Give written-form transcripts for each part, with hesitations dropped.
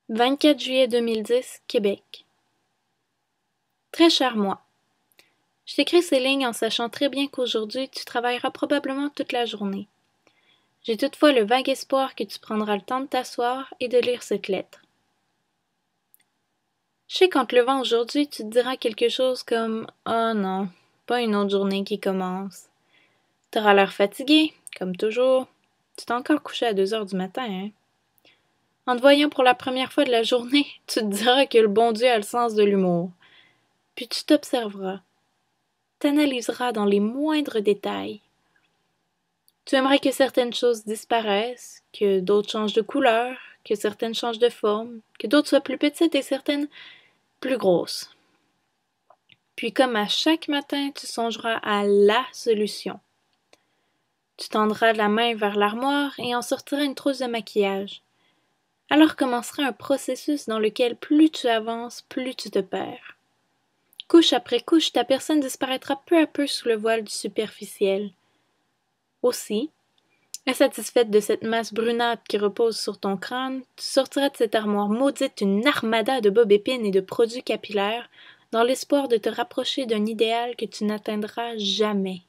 24 juillet 2010, Québec. Très cher moi, je t'écris ces lignes en sachant très bien qu'aujourd'hui tu travailleras probablement toute la journée. J'ai toutefois le vague espoir que tu prendras le temps de t'asseoir et de lire cette lettre. Je sais qu'en te levant aujourd'hui, tu te diras quelque chose comme « Oh non, pas une autre journée qui commence. » T'auras l'air fatigué, comme toujours. Tu t'es encore couché à 2 heures du matin, hein? En te voyant pour la première fois de la journée, tu te diras que le bon Dieu a le sens de l'humour. Puis tu t'observeras. T'analyseras dans les moindres détails. Tu aimerais que certaines choses disparaissent, que d'autres changent de couleur, que certaines changent de forme, que d'autres soient plus petites et certaines plus grosses. Puis comme à chaque matin, tu songeras à la solution. Tu tendras la main vers l'armoire et en sortira une trousse de maquillage. Alors commencera un processus dans lequel plus tu avances, plus tu te perds. Couche après couche, ta personne disparaîtra peu à peu sous le voile du superficiel. Aussi, insatisfaite de cette masse brunâtre qui repose sur ton crâne, tu sortiras de cette armoire maudite une armada de bobépines et de produits capillaires dans l'espoir de te rapprocher d'un idéal que tu n'atteindras jamais.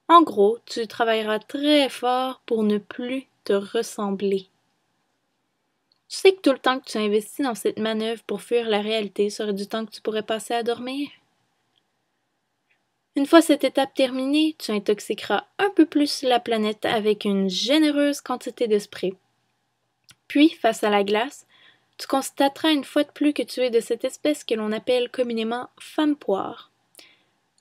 En gros, tu travailleras très fort pour ne plus te ressembler. Tu sais que tout le temps que tu investis dans cette manœuvre pour fuir la réalité serait du temps que tu pourrais passer à dormir? Une fois cette étape terminée, tu intoxiqueras un peu plus la planète avec une généreuse quantité de spray. Puis, face à la glace, tu constateras une fois de plus que tu es de cette espèce que l'on appelle communément femme poire.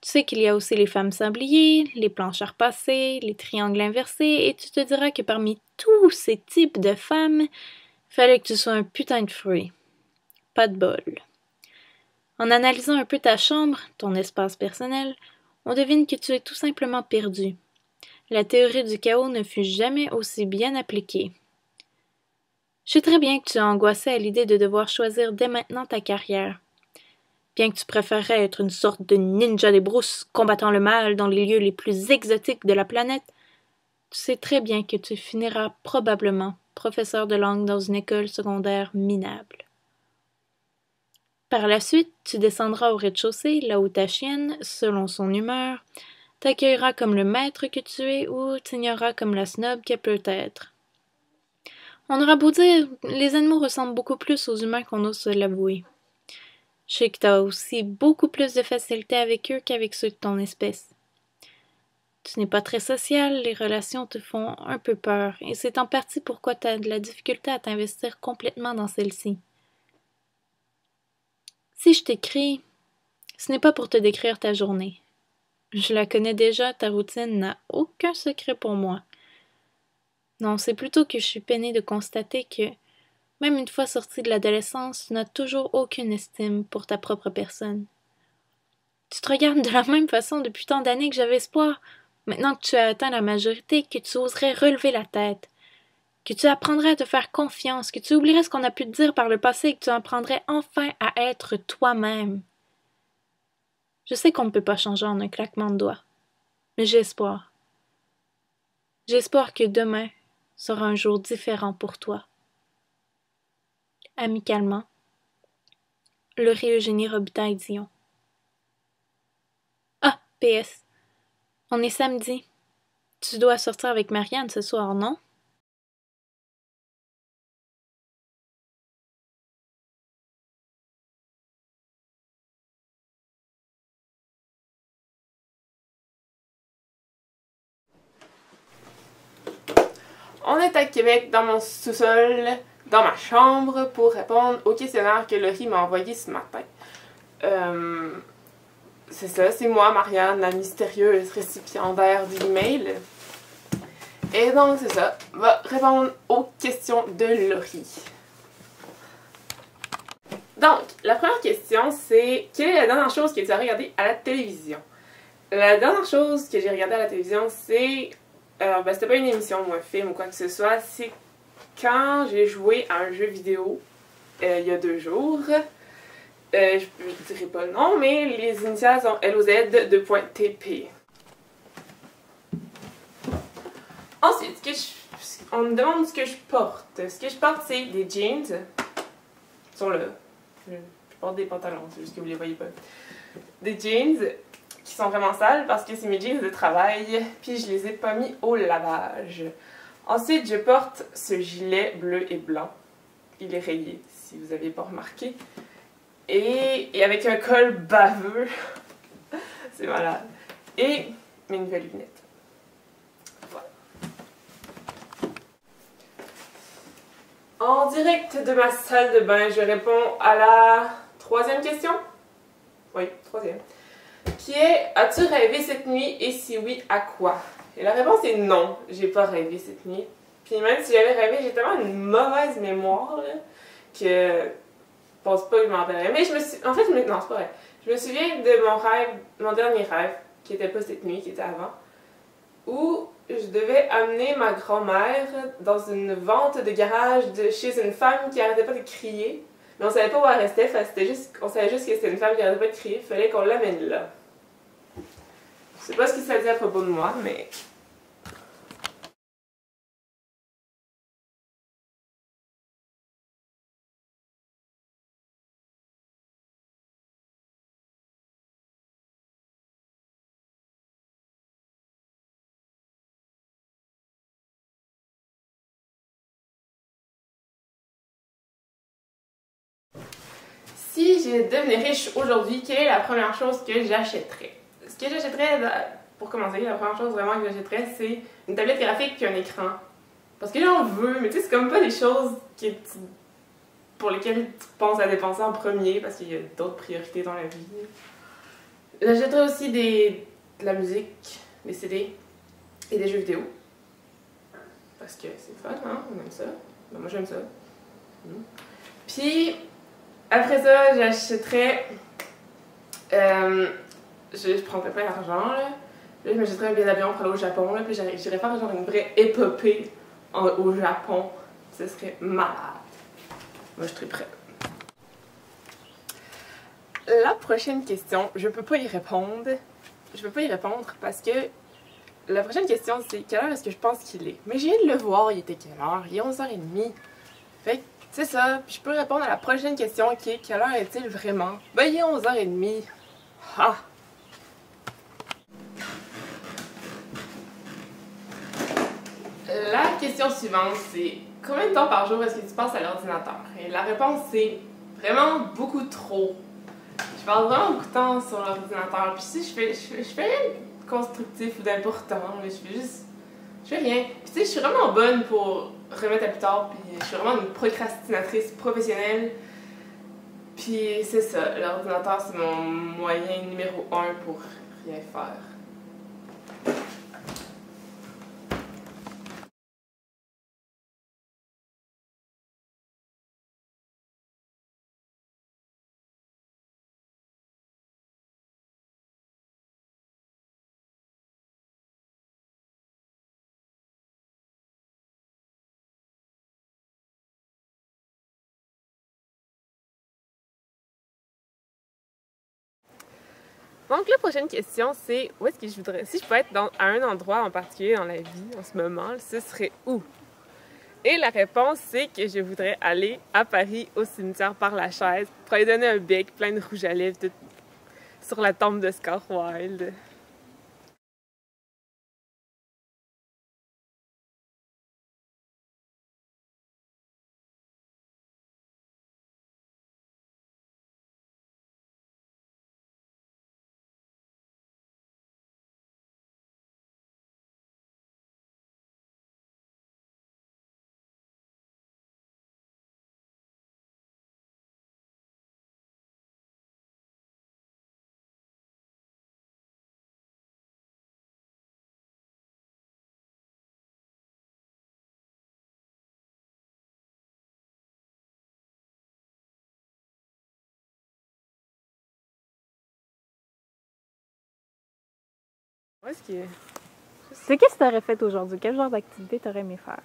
Tu sais qu'il y a aussi les femmes sabliers, les planches à repasser, les triangles inversés, et tu te diras que parmi tous ces types de femmes, fallait que tu sois un putain de fruit. Pas de bol. En analysant un peu ta chambre, ton espace personnel, on devine que tu es tout simplement perdu. La théorie du chaos ne fut jamais aussi bien appliquée. Je sais très bien que tu es angoissé à l'idée de devoir choisir dès maintenant ta carrière. Bien que tu préférerais être une sorte de ninja des brousses combattant le mal dans les lieux les plus exotiques de la planète, tu sais très bien que tu finiras probablement professeur de langue dans une école secondaire minable. Par la suite, tu descendras au rez-de-chaussée, là où ta chienne, selon son humeur, t'accueillera comme le maître que tu es ou t'ignorera comme la snob qu'elle peut être. On aura beau dire, les animaux ressemblent beaucoup plus aux humains qu'on ose se l'avouer. Je sais que t'as aussi beaucoup plus de facilité avec eux qu'avec ceux de ton espèce. Tu n'es pas très social, les relations te font un peu peur, et c'est en partie pourquoi t'as de la difficulté à t'investir complètement dans celle-ci. Si je t'écris, ce n'est pas pour te décrire ta journée. Je la connais déjà, ta routine n'a aucun secret pour moi. Non, c'est plutôt que je suis peinée de constater que, même une fois sortie de l'adolescence, tu n'as toujours aucune estime pour ta propre personne. Tu te regardes de la même façon depuis tant d'années que j'avais espoir, maintenant que tu as atteint la majorité, que tu oserais relever la tête, que tu apprendrais à te faire confiance, que tu oublierais ce qu'on a pu te dire par le passé et que tu apprendrais enfin à être toi-même. Je sais qu'on ne peut pas changer en un claquement de doigts, mais j'ai espoir. J'ai espoir que demain sera un jour différent pour toi. Amicalement, Laurie Eugénie Robitaille-Dion. Ah, PS. On est samedi. Tu dois sortir avec Marianne ce soir, non? On est à Québec, dans mon sous-sol, dans ma chambre, pour répondre au questionnaire que Laurie m'a envoyé ce matin. C'est ça, c'est moi, Marianne, la mystérieuse récipiendaire de l'email. Et donc, c'est ça, on va répondre aux questions de Laurie. Donc, la première question, c'est quelle est la dernière chose que tu as regardée à la télévision? La dernière chose que j'ai regardée à la télévision, c'est... c'était pas une émission ou un film ou quoi que ce soit, c'est quand j'ai joué à un jeu vidéo il y a 2 jours. Je ne dirai pas le nom, mais les initiales sont LOZ2.TP. Ensuite, on me demande ce que je porte. Ce que je porte, c'est des jeans. Ils sont là. Je porte des pantalons, c'est juste que vous les voyez pas. Des jeans qui sont vraiment sales parce que c'est mes jeans de travail, puis je les ai pas mis au lavage. Ensuite, je porte ce gilet bleu et blanc. Il est rayé, si vous n'avez pas remarqué. Et avec un col baveux. C'est malade. Et mes nouvelles lunettes. Voilà. En direct de ma salle de bain, je réponds à la 3e question. Oui, 3e. Qui est: as-tu rêvé cette nuit et si oui, à quoi? Et la réponse est non, j'ai pas rêvé cette nuit. Puis même si j'avais rêvé, j'ai tellement une mauvaise mémoire là, que je pense pas que je m'en rappellerais. Mais je me suis. En fait, non, c'est pas vrai. Je me souviens de mon rêve, mon dernier rêve, qui était pas cette nuit, qui était avant, où je devais amener ma grand-mère dans une vente de garage chez une femme qui arrêtait pas de crier. Mais on savait pas où elle restait, on savait juste que c'était une femme qui arrêtait pas de crier, il fallait qu'on l'amène là. Je sais pas ce que ça dit à propos de moi, mais... Si je devenais riche aujourd'hui, quelle est la première chose que j'achèterais? Ce que j'achèterais, pour commencer, la première chose vraiment que j'achèterais, c'est une tablette graphique et un écran. Parce que j'en veux, mais tu sais, c'est comme pas des choses pour lesquelles tu penses à dépenser en premier, parce qu'il y a d'autres priorités dans la vie. J'achèterais aussi de la musique, des CD et des jeux vidéo. Parce que c'est fun, hein? On aime ça. Ben, moi, j'aime ça. Puis... après ça, j'achèterais... je prendrais pas l'argent, là. Là, je m'achèterais un billet d'avion pour aller au Japon, là. Puis j'irais faire genre une vraie épopée au Japon. Ce serait malade. Moi, je serais prête. La prochaine question, je peux pas y répondre. Je peux pas y répondre parce que la prochaine question, c'est quelle heure est-ce que je pense qu'il est? Mais je viens de le voir, il était quelle heure? Il est 11h30. Fait que c'est ça, puis je peux répondre à la prochaine question qui est: quelle heure est-il vraiment? Ben, il est 11h30. Ah! La question suivante, c'est: combien de temps par jour est-ce que tu passes à l'ordinateur? Et la réponse, c'est vraiment beaucoup trop. Je passe vraiment beaucoup de temps sur l'ordinateur, puis si je fais rien de constructif ou d'important, je fais rien. Puis tu sais, je suis vraiment bonne pour remettre à plus tard, puis je suis vraiment une procrastinatrice professionnelle. Puis c'est ça, l'ordinateur c'est mon moyen numéro 1 pour rien faire. Donc la prochaine question, c'est où est-ce que je voudrais... Si je peux être à un endroit en particulier dans la vie, en ce moment, ce serait où? Et la réponse, c'est que je voudrais aller à Paris, au cimetière Père-Lachaise, pour aller donner un bec plein de rouge à lèvres sur la tombe de Oscar Wilde. Où est-ce qu'il est? C'est qu'est-ce que t'aurais fait aujourd'hui? Quel genre d'activité t'aurais aimé faire?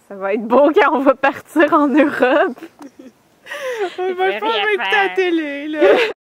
Ça va être beau quand on va partir en Europe! On va pas m'écouter à la télé, là!